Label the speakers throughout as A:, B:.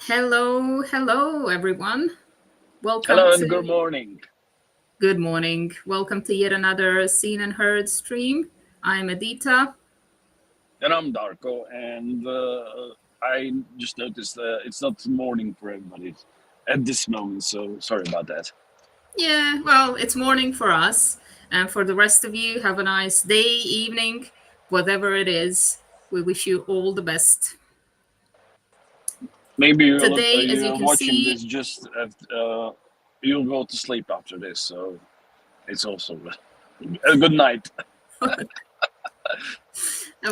A: Hello, everyone. Welcome
B: Hello and good
A: to
B: morning.
A: Good morning. Welcome to yet another Seen and Heard stream. I'm Adita.
B: And I'm Darko, and I just noticed it's not morning for everybody at this moment, so sorry about that.
A: Yeah, well, it's morning for us, and for the rest of you, have a nice day, evening, whatever it is. We wish you all the best.
B: Maybe
A: Today, as you
B: you're
A: can
B: watching
A: see,
B: this just you'll go to sleep after this, so it's also a good night.
A: I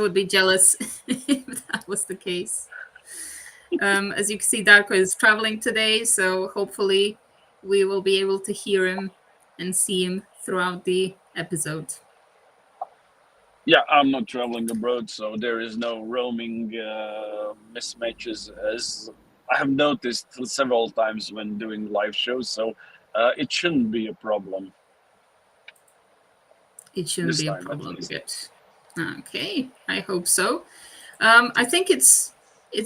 A: would be jealous if that was the case. As you can see, Darko is traveling today, so hopefully we will be able to hear him and see him throughout the episode.
B: Yeah, I'm not traveling abroad, so there is no roaming mismatches, as I have noticed several times when doing live shows. So it shouldn't be a problem
A: It shouldn't
B: this
A: be a
B: time, at
A: problem.
B: least.
A: Good. Okay, I hope so. I think it's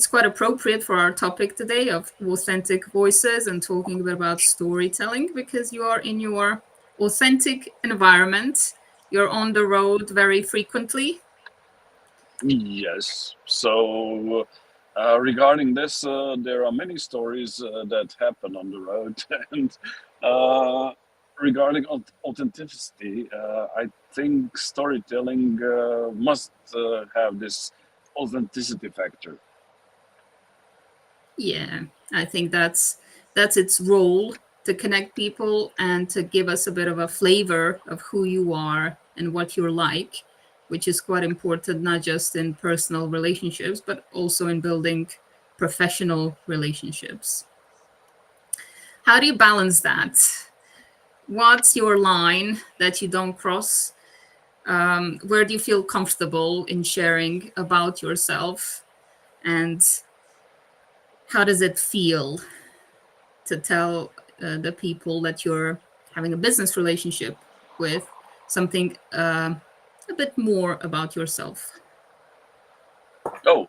A: quite appropriate for our topic today of authentic voices and talking a bit about storytelling because you are in your authentic environment. You're on the road very frequently.
B: Yes. So, regarding this, there are many stories that happen on the road, and uh, regarding authenticity, I think storytelling must have this authenticity factor.
A: Yeah, I think that's its role to connect people and to give us a bit of a flavor of who you are and what you're like, which is quite important not just in personal relationships but also in building professional relationships. How do you balance that? What's your line that you don't cross? Where do you feel comfortable in sharing about yourself? And how does it feel to tell the people that you're having a business relationship with something a bit more about yourself?
B: Oh,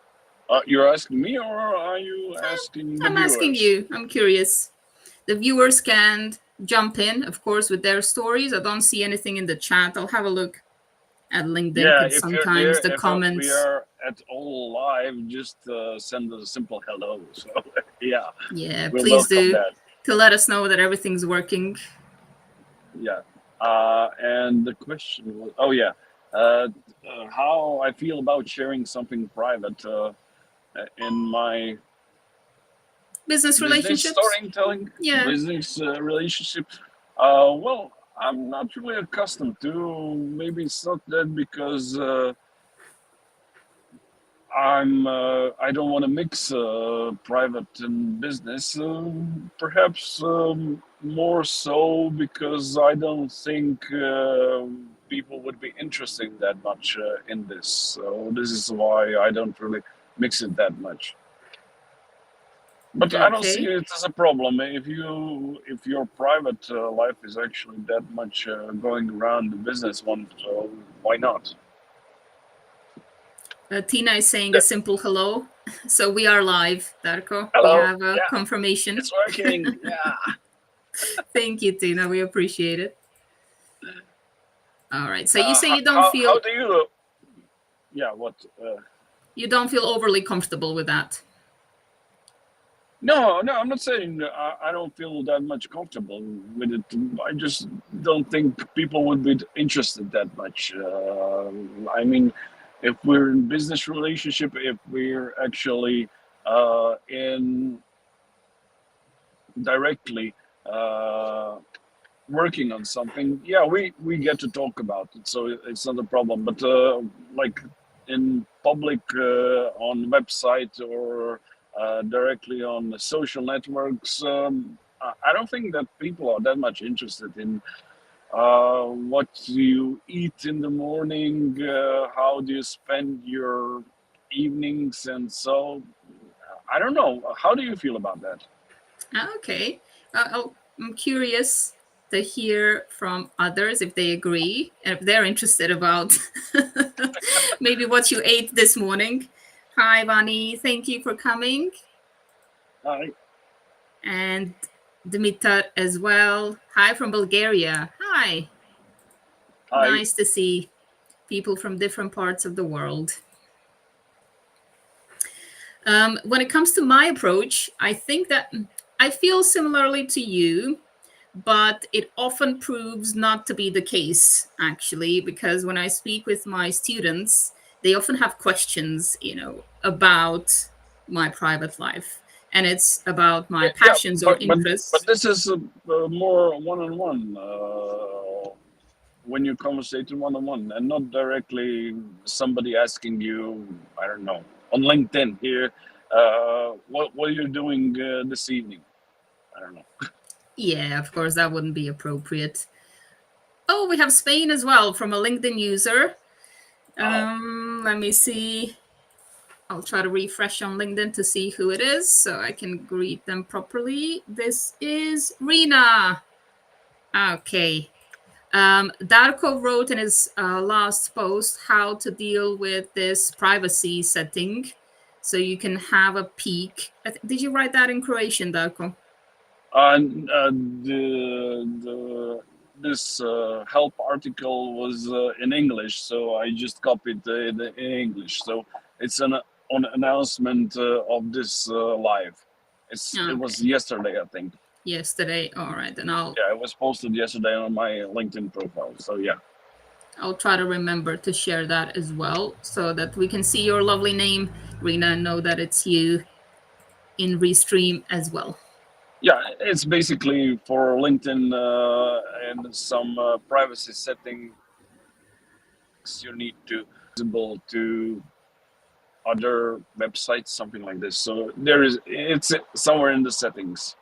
B: you're asking me, or are you asking the
A: I'm asking
B: viewers?
A: you. I'm curious. The viewers can jump in, of course, with their stories. I don't see anything in the chat. I'll have a look at LinkedIn
B: Yeah,
A: because
B: if you're there,
A: sometimes the
B: if we
A: comments,
B: are at all live, just send us a simple hello. So yeah,
A: yeah,
B: we
A: please
B: welcome
A: do
B: that.
A: to let us know that everything's working.
B: Yeah. And the question was, oh yeah, how I feel about sharing something private in my
A: Business
B: business
A: relationships?
B: storytelling,
A: Yeah.
B: business relationship. Well, I'm not really accustomed to. Maybe it's not that because I don't want to mix private and business. Perhaps more so because I don't think people would be interested that much in this. So this is why I don't really mix it that much. But I don't see
A: Okay.
B: it as a problem if your private life is actually that much going around the business one. So why not?
A: Tina is saying a
B: Yeah.
A: simple hello. So we are live, Darko. We
B: Hello.
A: have a
B: Yeah,
A: confirmation.
B: it's working. Yeah.
A: Thank you, Tina. We appreciate it. All right. So you say
B: How do you? Yeah. What?
A: you don't feel overly comfortable with that.
B: No, no. I'm not saying I don't feel that much comfortable with it. I just don't think people would be interested that much. I mean, if we're in business relationship, if we're actually in directly uh, working on something, yeah, we get to talk about it, so it's not a problem. But like in public, on website or directly on the social networks, I don't think that people are that much interested in what you eat in the morning, how do you spend your evenings, and so I don't know. How do you feel about that?
A: Okay. I'm curious to hear from others if they agree and if they're interested about maybe what you ate this morning. Hi, Vani. Thank you for coming.
B: Hi.
A: And Dimitar as well. Hi from Bulgaria. Hi.
B: Hi.
A: Nice to see people from different parts of the world. When it comes to my approach, I think that I feel similarly to you, but it often proves not to be the case, actually, because when I speak with my students, they often have questions, about my private life. And it's about my
B: Yeah,
A: passions or
B: but
A: interests.
B: this is more one-on-one when you conversate one-on-one, and not directly somebody asking you, I don't know, on LinkedIn here, what are you doing this evening? I don't know.
A: Yeah, of course, that wouldn't be appropriate. Oh, we have Spain as well from a LinkedIn user.
B: Oh,
A: Let me see. I'll try to refresh on LinkedIn to see who it is so I can greet them properly. This is Rena. Okay. Darko wrote in his last post how to deal with this privacy setting so you can have a peek. Did you write that in Croatian, Darko?
B: and the this help article was in English, so I just copied in English. So it's an on announcement of this live. It was
A: Okay.
B: yesterday, I think.
A: Yesterday. All right. Then I'll
B: Yeah, it was posted yesterday on my LinkedIn profile. So yeah.
A: I'll try to remember to share that as well so that we can see your lovely name, Rena, and know that it's you in Restream as well.
B: Yeah, it's basically for LinkedIn and some privacy settings you need to visible to other websites, something like this. So it's somewhere in the settings.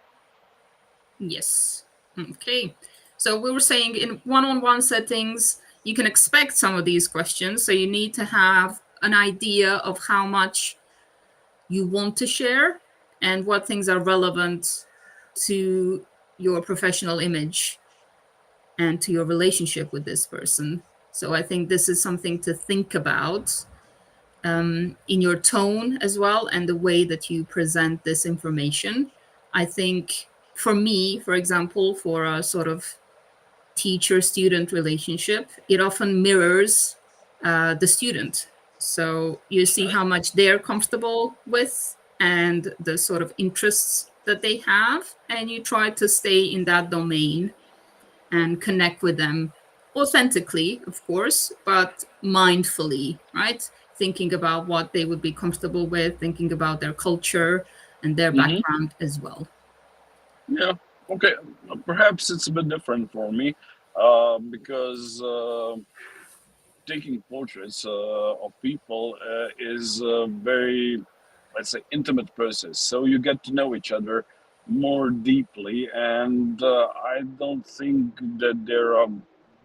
A: Yes. Okay. So we were saying in one-on-one settings, you can expect some of these questions. So you need to have an idea of how much you want to share and what things are relevant to your professional image and to your relationship with this person. So I think this is something to think about in your tone as well and the way that you present this information. I think for me, for example, for a sort of teacher student relationship, it often mirrors the student. So you see how much they're comfortable with and the sort of interests that they have, and you try to stay in that domain and connect with them authentically, of course, but mindfully, right? Thinking about what they would be comfortable with, thinking about their culture and their
B: Hmm.
A: background as well.
B: Yeah. Okay. Perhaps it's a bit different for me because taking portraits of people is a very, let's say, intimate process. So you get to know each other more deeply, and I don't think that there are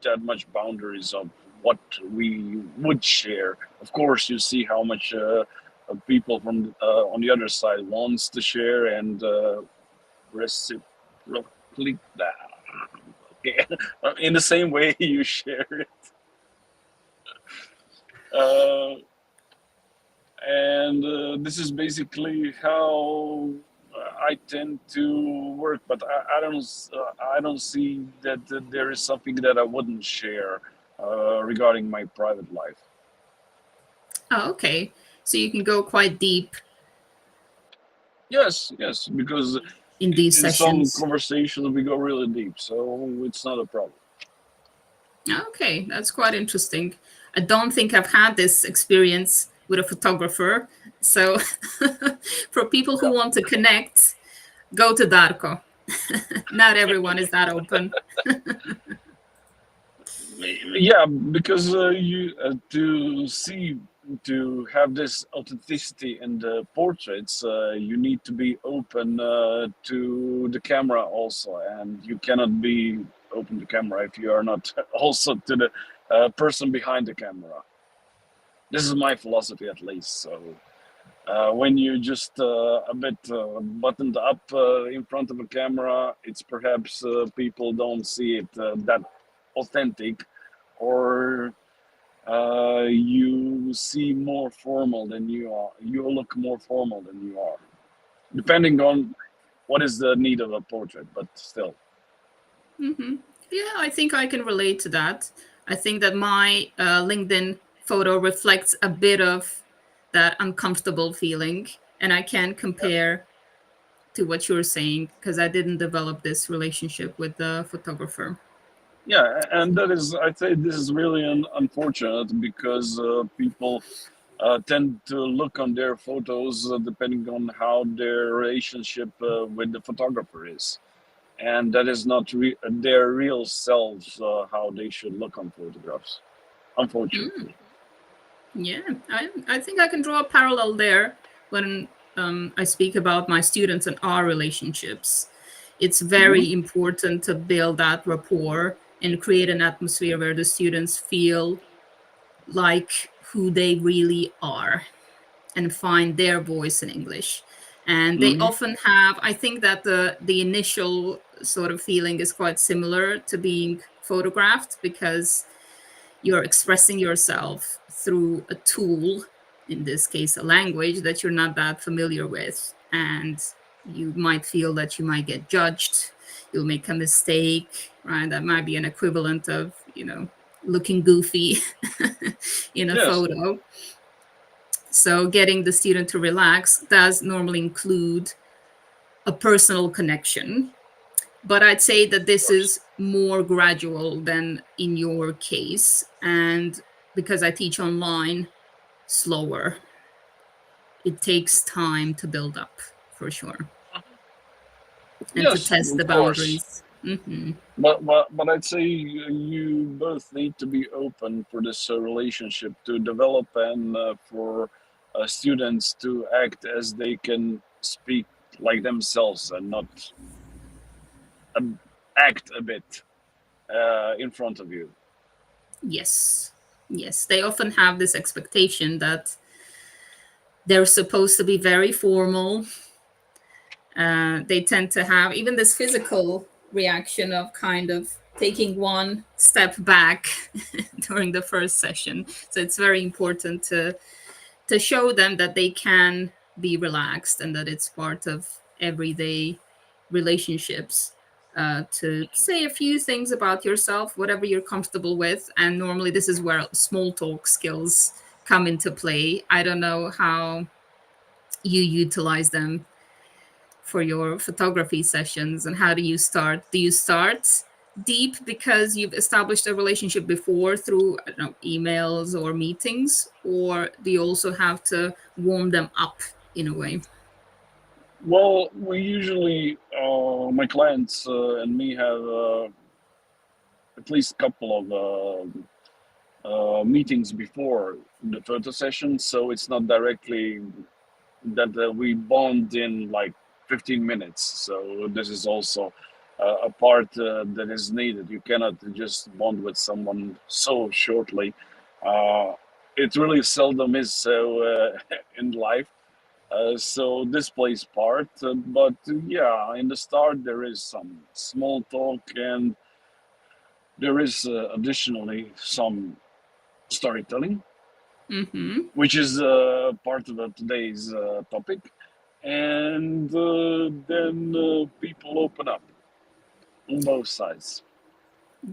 B: that much boundaries of what we would share. Of course, you see how much people from on the other side wants to share and reciprocally. Okay. In the same way you share it. Uh, and this is basically how I tend to work. But I don't see that there is something that I wouldn't share regarding my private life.
A: Oh, okay. So you can go quite deep
B: Yes, yes, because
A: in these
B: in some
A: sessions.
B: conversations we go really deep, so it's not a problem.
A: Okay, that's quite interesting. I don't think I've had this experience with a photographer. So for people who
B: Yeah.
A: want to connect, go to Darko. Not everyone is that open.
B: Yeah, because you to have this authenticity in the portraits, you need to be open to the camera also, and you cannot be open to camera if you are not also to the person behind the camera. This is my philosophy, at least. So when you just a bit buttoned up in front of a camera, it's perhaps people don't see it that authentic, or you see more formal than you are. You look more formal than you are. depending on what is the need of a portrait, but still.
A: Yeah, I think I can relate to that. I think that my LinkedIn photo reflects a bit of that uncomfortable feeling, and I can
B: Yeah,
A: compare to what you're saying because I didn't develop this relationship with the photographer.
B: yeah, and that is, I think, this is really unfortunate because people tend to look on their photos depending on how their relationship with the photographer is, and that is not their real selves how they should look on photographs,
A: Mm,
B: unfortunately.
A: yeah, I think I can draw a parallel there when I speak about my students and our relationships. It's
B: Hmm.
A: very important to build that rapport and create an atmosphere where the students feel like who they really are and find their voice in English. And they
B: Hmm.
A: often have, I think that the initial sort of feeling is quite similar to being photographed because you're expressing yourself through a tool, in this case, a language that you're not that familiar with. And you might feel that you might get judged, you'll make a mistake, right? That might be an equivalent of, looking goofy in a
B: Yes,
A: photo. So, getting the student to relax does normally include a personal connection. But I'd say that
B: of
A: this
B: course.
A: is more gradual than in your case. And because I teach online, slower. It takes time to build up for sure and to
B: Yes,
A: test the
B: of course.
A: boundaries. Hmm.
B: But I'd say you both need to be open for this relationship to develop and for students to act as they can speak like themselves and not um, act a bit in front of you.
A: Yes. Yes. They often have this expectation that they're supposed to be very formal. They tend to have even this physical reaction of kind of taking one step back during the first session. So it's very important to show them that they can be relaxed and that it's part of everyday relationships. To say a few things about yourself, whatever you're comfortable with. And normally, this is where small talk skills come into play. I don't know how you utilize them for your photography sessions and how do you start? Do you start deep because you've established a relationship before through, I don't know, emails or meetings, or do you also have to warm them up in a way?
B: Well, we usually, my clients and me have at least a couple of meetings before the photo session, so it's not directly that we bond in like 15 minutes. So this is also a part that is needed. You cannot just bond with someone so shortly. Uh, it really seldom is so in life. So this plays part, but yeah, in the start there is some small talk, and there is additionally some storytelling,
A: Mm-hmm.
B: which is part of today's topic. And then people open up on both sides.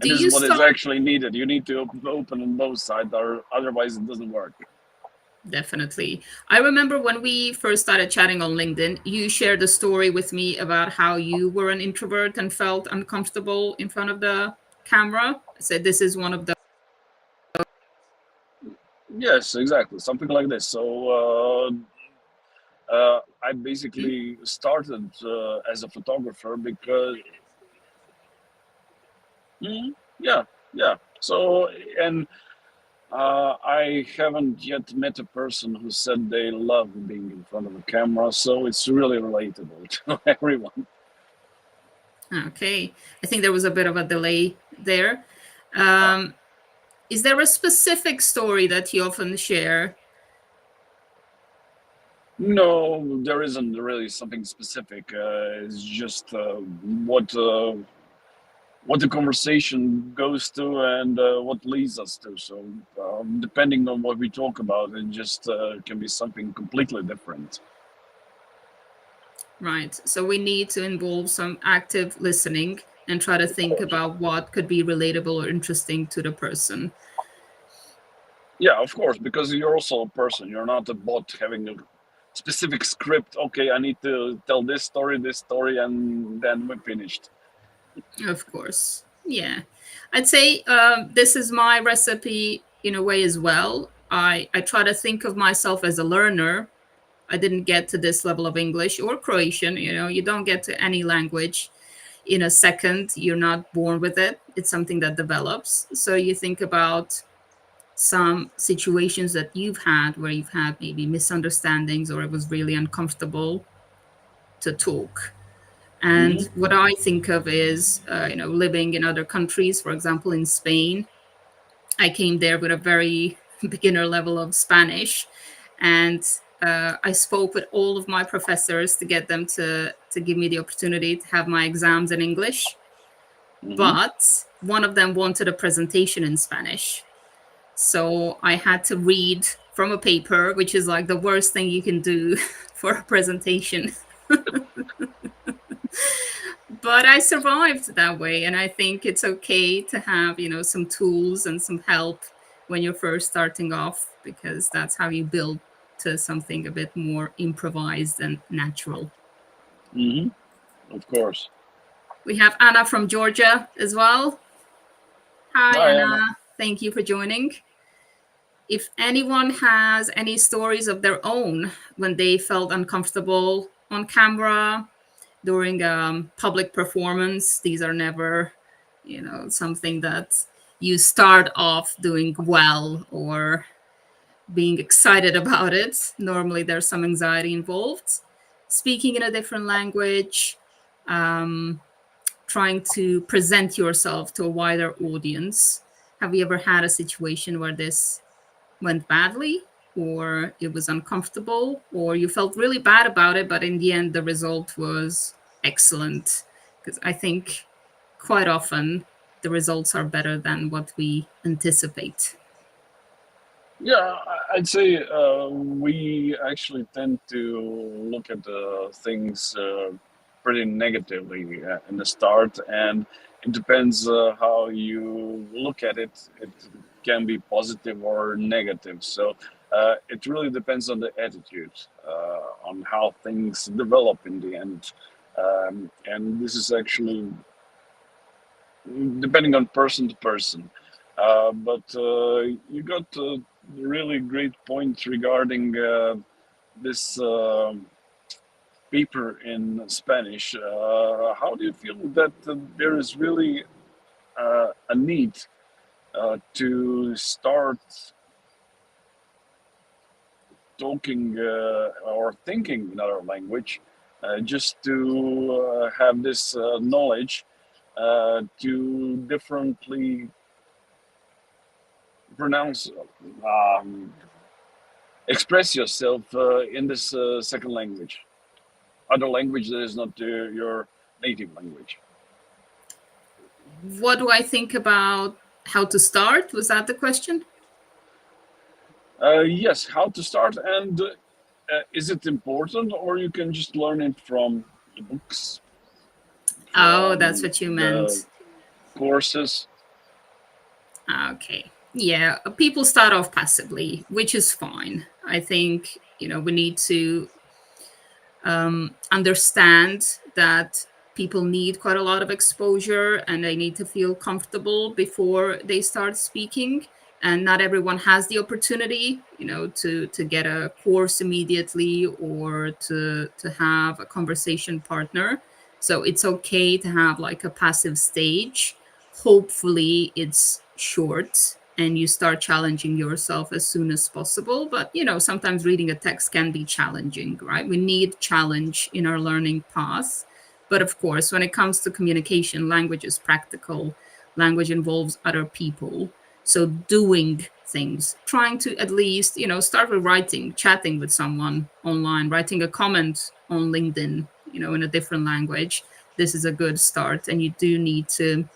B: And
A: Do
B: this is
A: you
B: what is
A: start?
B: actually needed. You need to open on both sides, or otherwise it doesn't work.
A: Definitely. I remember when we first started chatting on LinkedIn, you shared a story with me about how you were an introvert and felt uncomfortable in front of the camera. I said this is one of the.
B: Yes, exactly, something like this. So I basically started as a photographer because, mm, yeah, yeah. So, and I haven't yet met a person who said they love being in front of a camera, so it's really relatable to everyone.
A: Okay. I think there was a bit of a delay there.
B: Uh,
A: Um, is there a specific story that you often share?
B: no, there isn't really something specific. It's just what the conversation goes to and what leads us to. So, depending on what we talk about, it just can be something completely different.
A: Right. So we need to involve some active listening and try to
B: Of
A: think
B: course.
A: about what could be relatable or interesting to the person.
B: Yeah, of course, because you're also a person. You're not a bot having a specific script. Okay, I need to tell this story, and then we're finished.
A: Of course. Yeah. I'd say this is my recipe in a way as well. I try to think of myself as a learner. I didn't get to this level of English or Croatian. You don't get to any language in a second. You're not born with it, it's something that develops. So you think about some situations that you've had where you've had maybe misunderstandings or it was really uncomfortable to talk. And
B: Hmm.
A: what I think of is, living in other countries. For example, in Spain, I came there with a very beginner level of Spanish, and I spoke with all of my professors to get them to give me the opportunity to have my exams in English.
B: Hmm.
A: But one of them wanted a presentation in Spanish, so I had to read from a paper, which is like the worst thing you can do for a presentation. But I survived that way, and I think it's okay to have, some tools and some help when you're first starting off, because that's how you build to something a bit more improvised and natural.
B: Hmm. Of course.
A: We have Anna from Georgia as well. Hi,
B: I
A: Anna.
B: am.
A: Thank you for joining. If anyone has any stories of their own when they felt uncomfortable on camera during public performance, these are never, something that you start off doing well or being excited about it. Normally, there's some anxiety involved. Speaking in a different language, um, trying to present yourself to a wider audience. Have you ever had a situation where this went badly, or it was uncomfortable, or you felt really bad about it, but in the end, the result was excellent? Because I think quite often the results are better than what we anticipate.
B: Yeah, I'd say we actually tend to look at things pretty negatively in the start, and it depends how you look at it. It can be positive or negative. So it really depends on the attitude, on how things develop in the end. And this is actually depending on person to person. But you got really great point regarding this paper in Spanish. How do you feel that there is really a need to start talking or thinking another language just to have this knowledge to differently pronounce, express yourself in this second language, other language that is not your native language?
A: What do I think about how to start? Was that the question?
B: Yes, how to start, and is it important, or you can just learn it from the books,
A: Oh, that's
B: from
A: what you
B: the
A: meant.
B: courses?
A: Okay. Yeah, people start off passively, which is fine. I think, we need to understand that people need quite a lot of exposure and they need to feel comfortable before they start speaking. And not everyone has the opportunity, to get a course immediately or to have a conversation partner. So it's okay to have like a passive stage. Hopefully it's short and you start challenging yourself as soon as possible. But sometimes reading a text can be challenging, right? We need challenge in our learning path. But of course, when it comes to communication, language is practical. Language involves other people. So doing things, trying to at least, start with writing, chatting with someone online, writing a comment on LinkedIn, in a different language. This is a good start. And you do need to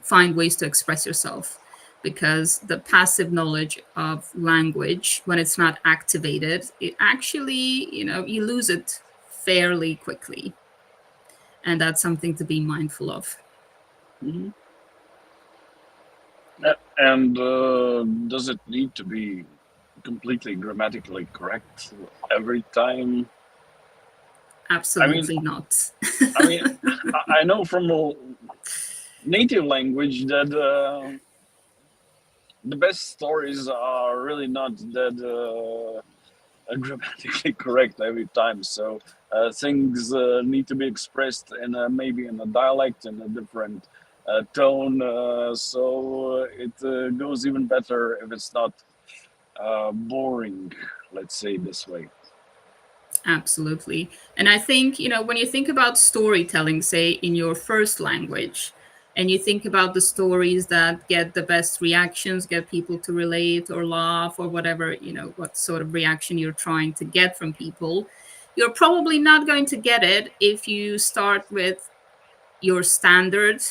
A: find ways to express yourself, because the passive knowledge of language, when it's not activated, it actually, you lose it fairly quickly. And that's something to be mindful of.
B: Mhm. And does it need to be completely grammatically correct every time? I mean,
A: Absolutely not.
B: I mean, I know from a native language that the best stories are really not that grammatically correct every time. So things need to be expressed in maybe in a dialect, in a different tone. So it goes even better if it's not boring, let's say this way.
A: Absolutely. And I think, when you think about storytelling, say in your first language, and you think about the stories that get the best reactions, get people to relate or laugh or whatever, what sort of reaction you're trying to get from people, you're probably not going to get it if you start with your standard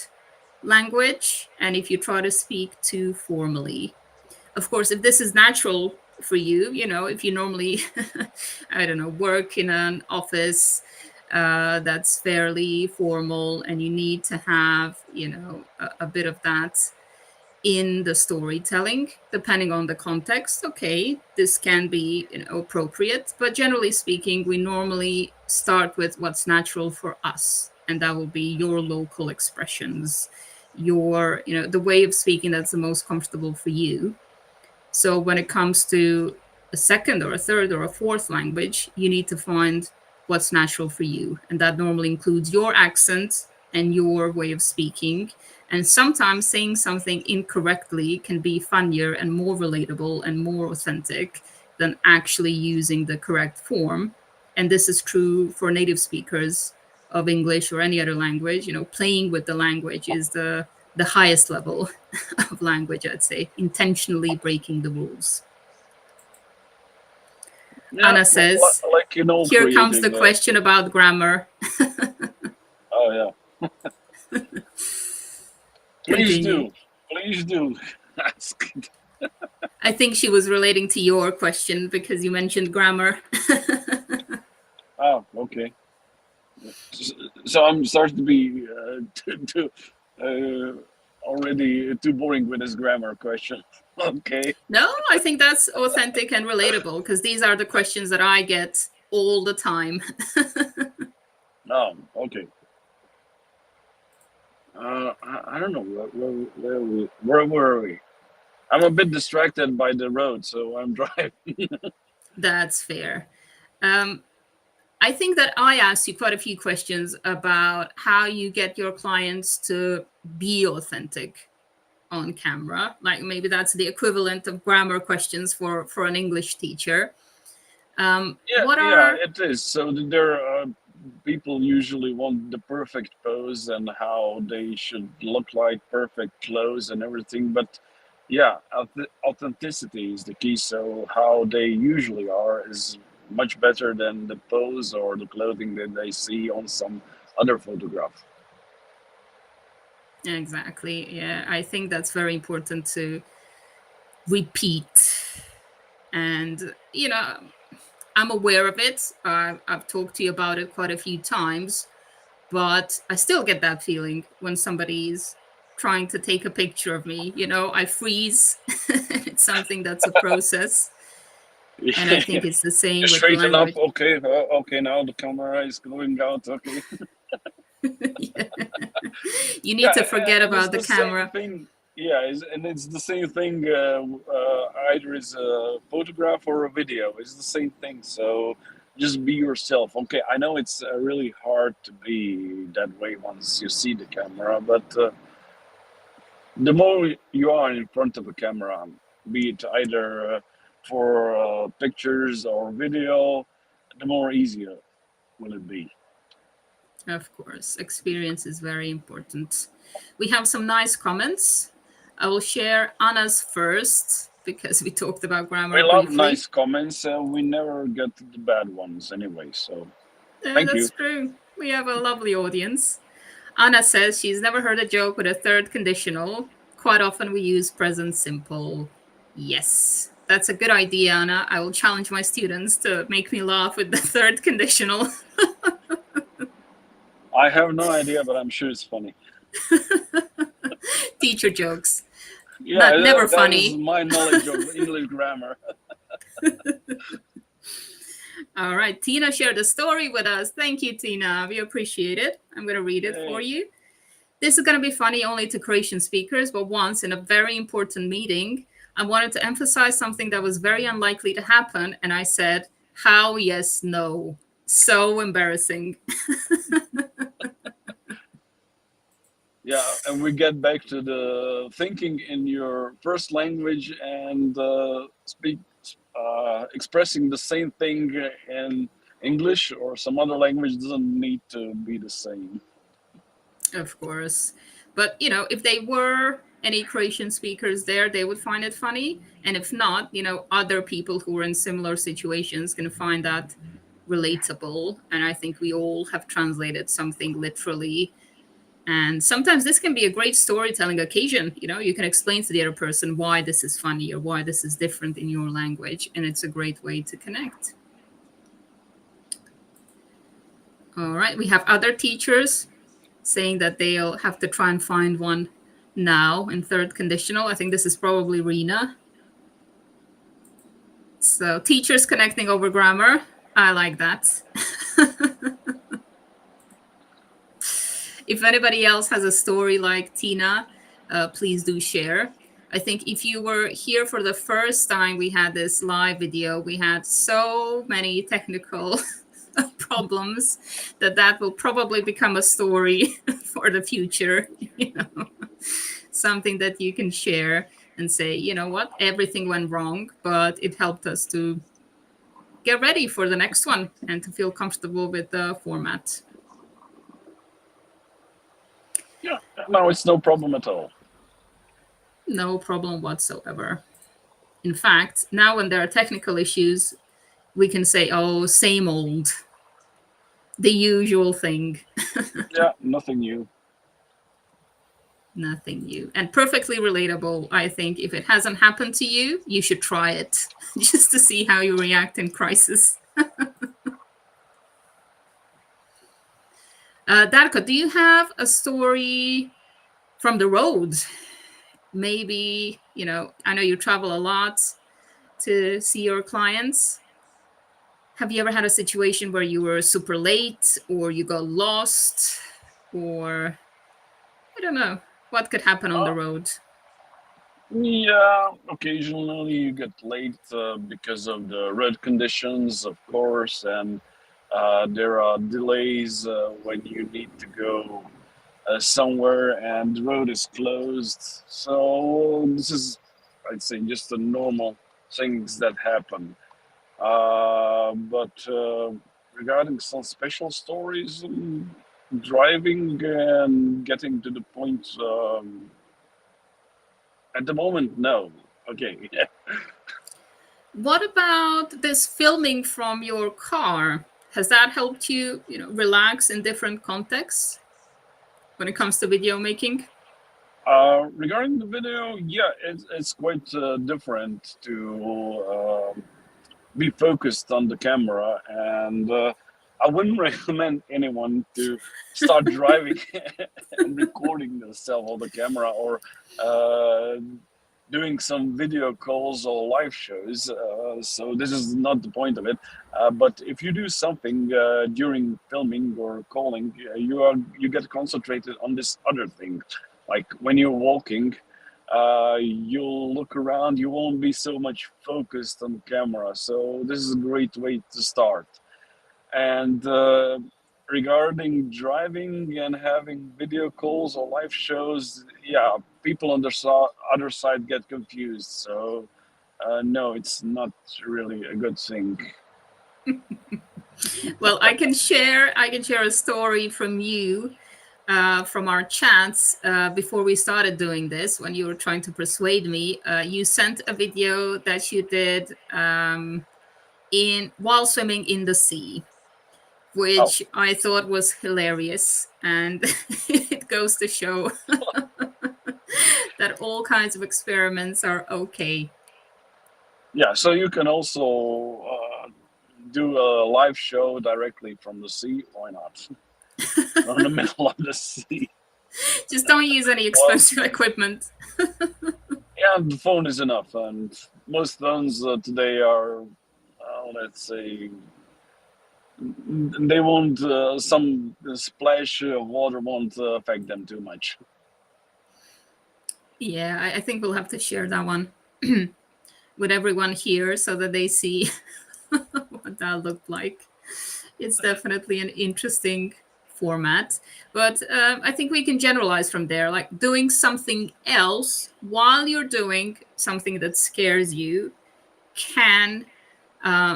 A: language and if you try to speak too formally. Of course, if this is natural for you, if you normally, I don't know, work in an office that's fairly formal and you need to have, a bit of that in the storytelling, depending on the context, okay, this can be, appropriate. But generally speaking, we normally start with what's natural for us. And that will be your local expressions, the way of speaking that's the most comfortable for you. So when it comes to a second or a third or a fourth language, you need to find what's natural for you. And that normally includes your accent and your way of speaking. And sometimes saying something incorrectly can be funnier and more relatable and more authentic than actually using the correct form. And this is true for native speakers of English or any other language. Playing with the language is the highest level of language, I'd say, intentionally breaking the rules.
B: Yeah,
A: Anna says,
B: like in all
A: here comes
B: creative.
A: the question about grammar.
B: Oh yeah, please
A: Continue.
B: do, please do ask.
A: I think she was relating to your question because you mentioned grammar.
B: Oh, okay. So I'm starting to be already too boring with this grammar question. Okay.
A: No, I think that's authentic and relatable because these are the questions that I get all the time.
B: Okay. I don't know where were we? I'm a bit distracted by the road, so I'm driving.
A: That's fair. Um, I think that I asked you quite a few questions about how you get your clients to be authentic on camera. Like maybe that's the equivalent of grammar questions for an English teacher.
B: Yeah,
A: What
B: yeah,
A: are
B: it is. So there are people usually want the perfect pose and how they should look like, perfect clothes and everything. But yeah, authenticity is the key. So how they usually are is much better than the pose or the clothing that they see on some other photograph.
A: exactly? Yeah, I think that's very important to repeat. And I'm aware of it. I've talked to you about it quite a few times, but I still get that feeling when somebody's trying to take a picture of me. I freeze. It's something that's a process. And I think it's the
B: You
A: same with the
B: straighten up.
A: language.
B: Okay, okay. Now the camera is going out. Okay.
A: Yeah. You need
B: Yeah,
A: to forget
B: and it's
A: about the
B: the same
A: camera.
B: thing. Yeah, and it's the same thing. Either it's a photograph or a video. It's the same thing. So just be yourself. Okay, I know it's really hard to be that way once you see the camera, but the more you are in front of a camera, be it either for pictures or video, the more easier will it be.
A: Of course, experience is very important. We have some nice comments. I will share Anna's first because we talked about
B: We
A: grammar
B: love
A: briefly.
B: nice comments. We never get the bad ones anyway. So thank
A: That's
B: you.
A: true. We have a lovely audience. Anna says she's never heard a joke with a third conditional. Quite often we use present simple. Yes, that's a good idea, Anna. I will challenge my students to make me laugh with the third conditional.
B: I have no idea, but I'm sure it's funny.
A: Teacher jokes.
B: Yeah,
A: Not never
B: that is
A: funny.
B: my knowledge of English grammar.
A: All right, Tina shared a story with us. Thank you, Tina. We appreciate it. I'm going to read it for
B: Hey,
A: you. This is going to be funny only to Croatian speakers, but once in a very important meeting, I wanted to emphasize something that was very unlikely to happen. And I said, how, yes, no. So embarrassing.
B: yeah, and we get back to the thinking in your first language and expressing the same thing in English or some other language doesn't need to be the same.
A: Of course. But, if they were any Croatian speakers there, they would find it funny. And if not, other people who are in similar situations can find that relatable. And I think we all have translated something literally. And sometimes this can be a great storytelling occasion. You can explain to the other person why this is funny or why this is different in your language. And it's a great way to connect. All right. We have other teachers saying that they'll have to try and find one now in third conditional. I think this is probably Rena. So teachers connecting over grammar. I like that. If anybody else has a story like Tina, please do share. I think if you were here for the first time we had this live video, we had so many technical problems that will probably become a story for the future. Something that you can share and say, what, everything went wrong, but it helped us to get ready for the next one and to feel comfortable with the format.
B: Yeah, no, it's no problem at all.
A: No problem whatsoever. In fact, now when there are technical issues, we can say, oh, same old, the usual thing.
B: Yeah, nothing new.
A: Nothing new and perfectly relatable. I think if it hasn't happened to you, you should try it just to see how you react in crisis. Darko, do you have a story from the road? Maybe, I know you travel a lot to see your clients. Have you ever had a situation where you were super late or you got lost or I don't know what could happen on the
B: Uh,
A: road?
B: yeah, occasionally you get late because of the road conditions, of course, and there are delays when you need to go somewhere and the road is closed. So this is, I'd say, just the normal things that happen. But regarding some special stories, driving and getting to the point, at the moment, no. Okay.
A: What about this filming from your car? Has that helped you, relax in different contexts when it comes to video making?
B: Regarding the video, yeah, it's quite different to be focused on the camera, and I wouldn't recommend anyone to start driving and recording themselves on the camera or uh, doing some video calls or live shows. So this is not the point of it. But if you do something during filming or calling, you get concentrated on this other thing. Like when you're walking, you'll look around. You won't be so much focused on camera. So this is a great way to start. And regarding driving and having video calls or live shows, yeah, people on the other side get confused. So no, it's not really a good thing.
A: Well, I can share a story from you from our chats before we started doing this. When you were trying to persuade me, you sent a video that you did in while swimming in the sea,
B: Oh,
A: which I thought was hilarious, and it goes to show that all kinds of experiments are okay.
B: yeah. So you can also do a live show directly from the sea. Why not? on the middle of the sea.
A: Just don't use any
B: Well,
A: expensive equipment.
B: yeah, the phone is enough, and most phones today are, let's say, they won't. Some splash of water won't affect them too much.
A: Yeah, I think we'll have to share that one with everyone here so that they see what that looked like. It's definitely an interesting format, but I think we can generalize from there, like doing something else while you're doing something that scares you can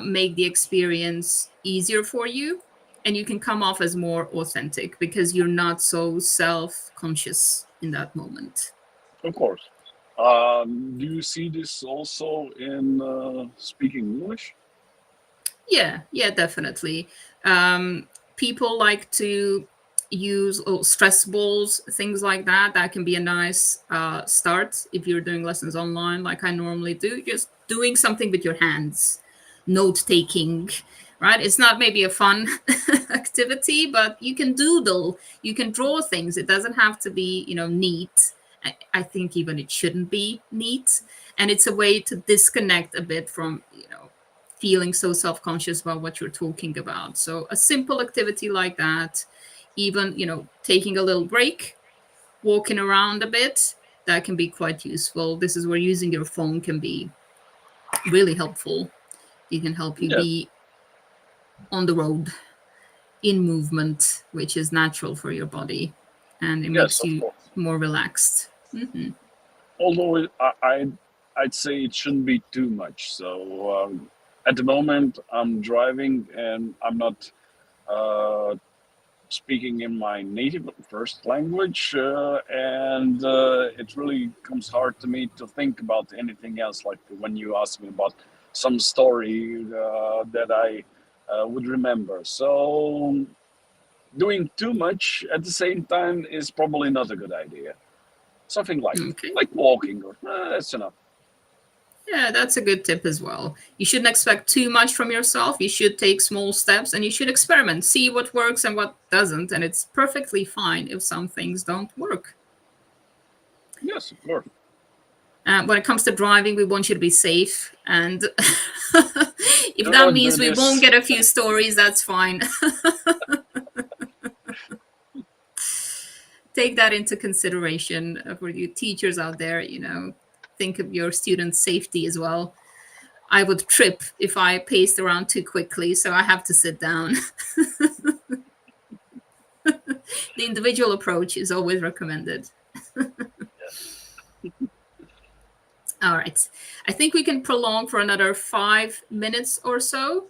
A: make the experience easier for you, and you can come off as more authentic because you're not so self-conscious in that moment.
B: Of course. Do you see this also in speaking English?
A: Yeah, yeah, definitely. Um, People like to use stress balls, things like that. That can be a nice start if you're doing lessons online, like I normally do. Just doing something with your hands, note taking, right? It's not maybe a fun activity, but you can doodle, you can draw things. It doesn't have to be, neat. I think even it shouldn't be neat. And it's a way to disconnect a bit from, feeling so self-conscious about what you're talking about. So a simple activity like that, even taking a little break, walking around a bit, that can be quite useful. This is where using your phone can be really helpful. It can help you
B: Yes,
A: be on the road, in movement, which is natural for your body, and it
B: yes,
A: makes
B: of
A: you
B: course.
A: more relaxed. Hmm.
B: Although I'd say it shouldn't be too much. So at the moment, I'm driving and I'm not uh, speaking in my native first language, and it really comes hard to me to think about anything else. Like when you ask me about some story that I would remember. So doing too much at the same time is probably not a good idea. Something
A: Okay.
B: like walking, or that's enough.
A: Yeah, that's a good tip as well. You shouldn't expect too much from yourself. You should take small steps and you should experiment, see what works and what doesn't. And it's perfectly fine if some things don't work.
B: Yes, of course.
A: When it comes to driving, we want you to be safe. And if
B: Do
A: that
B: not do
A: means we won't
B: this.
A: get a few stories, that's fine. Take that into consideration for you teachers out there. Think of your students' safety as well. I would trip if I paced around too quickly, so I have to sit down. The individual approach is always recommended. All right. I think we can prolong for another 5 minutes or so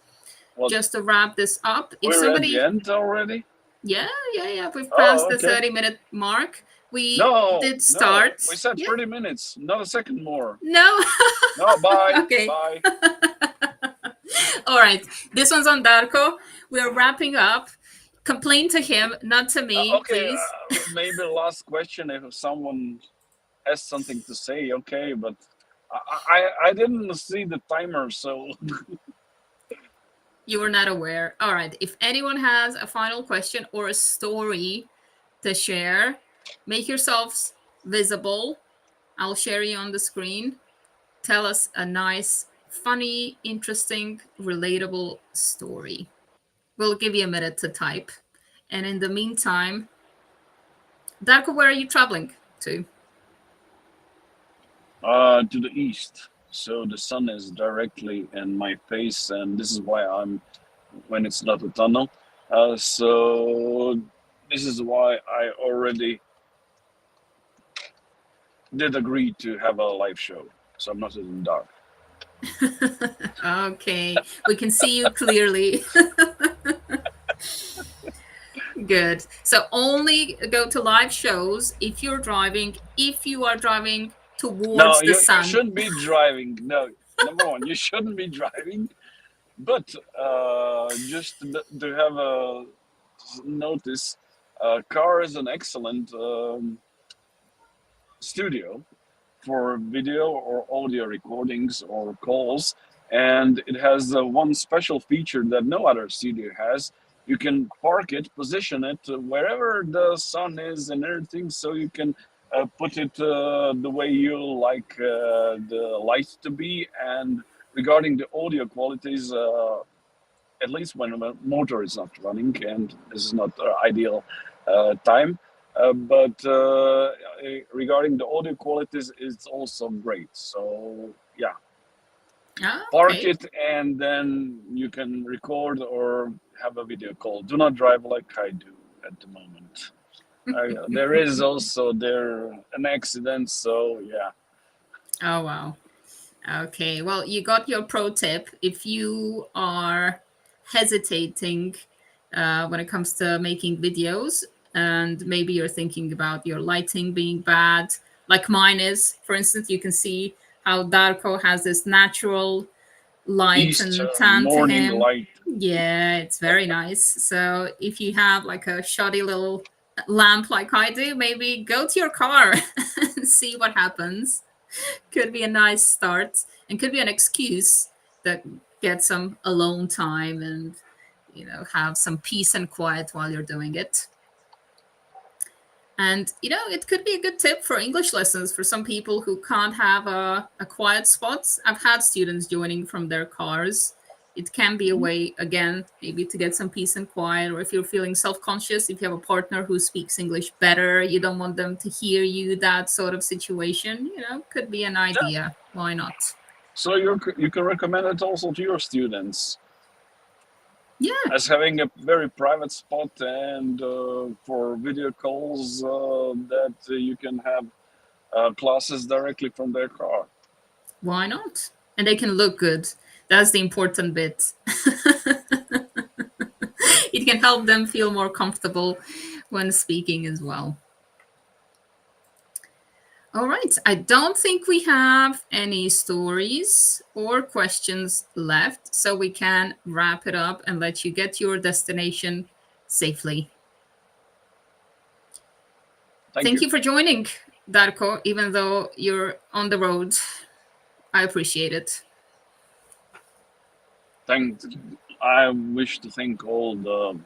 B: Well,
A: just to wrap this up. If
B: we're at the
A: somebody,
B: end already.
A: yeah, yeah, yeah, we've passed
B: Oh,
A: the
B: okay.
A: 30-minute mark. We
B: No,
A: did
B: no.
A: start.
B: We said
A: Yeah.
B: 30 minutes, not a second more.
A: No.
B: No, bye,
A: Okay.
B: bye.
A: All right. This one's on Darko. We're wrapping up. Complain to him, not to me,
B: Okay,
A: please.
B: maybe last question if someone has something to say. Okay, but I didn't see the timer, so
A: You were not aware. All right. If anyone has a final question or a story to share, make yourselves visible. I'll share you on the screen. Tell us a nice, funny, interesting, relatable story. We'll give you a minute to type. And in the meantime, Darko, where are you traveling to?
B: to the east. So the sun is directly in my face, and this is why I'm when it's not a tunnel. So this is why I already did agree to have a live show. So I'm not in the dark.
A: Okay, we can see you clearly. Good. So only go to live shows if you're driving, if you are driving
B: No,
A: towards the
B: you
A: sun.
B: shouldn't be driving. No, number one, you shouldn't be driving. But just to have a notice, car is an excellent studio for video or audio recordings or calls, and it has one special feature that no other studio has. you can park it, position it wherever the sun is and everything, so you can put it the way you like the light to be. And regarding the audio qualities, at least when the motor is not running, and this is not ideal time. But regarding the audio qualities, it's also great. So yeah,
A: Ah,
B: park
A: okay.
B: it and then you can record or have a video call. Do not drive like I do at the moment. There is also an accident, so yeah.
A: Oh, wow. Okay. Well, you got your pro tip. If you are hesitating when it comes to making videos, and maybe you're thinking about your lighting being bad, like mine is, for instance, you can see how Darko has this natural light and
B: Eastern
A: tan to
B: morning
A: him.
B: light.
A: Yeah, it's very nice. So if you have like a shoddy little lamp like I do, maybe go to your car and see what happens. Could be a nice start and could be an excuse that get some alone time and have some peace and quiet while you're doing it. And it could be a good tip for English lessons for some people who can't have a quiet spot. I've had students joining from their cars. It can be a
B: Mhm.
A: way, again, maybe to get some peace and quiet, or if you're feeling self-conscious, if you have a partner who speaks English better, you don't want them to hear you, that sort of situation, could be an
B: Yeah.
A: idea. Why not?
B: So you can recommend it also to your students
A: Yeah,
B: as having a very private spot, and for video calls that you can have classes directly from their car.
A: why not? And they can look good. That's the important bit. It can help them feel more comfortable when speaking as well. All right. I don't think we have any stories or questions left, so we can wrap it up and let you get to your destination safely.
B: Thank
A: Thank
B: you.
A: you for joining, Darko, even though you're on the road. I appreciate it.
B: Thank. I wish to thank all the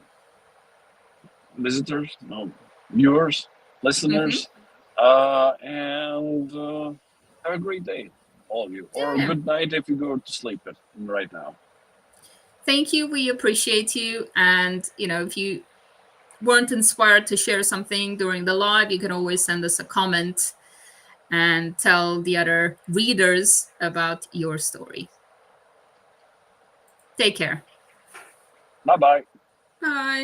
B: visitors, no, viewers,
A: Hmm.
B: listeners, and have a great day, all of you, or a
A: Yeah.
B: good night if you go to sleep right now.
A: Thank you. We appreciate you. And, if you weren't inspired to share something during the live, you can always send us a comment and tell the other readers about your story. Take care.
B: Bye bye.
A: Bye.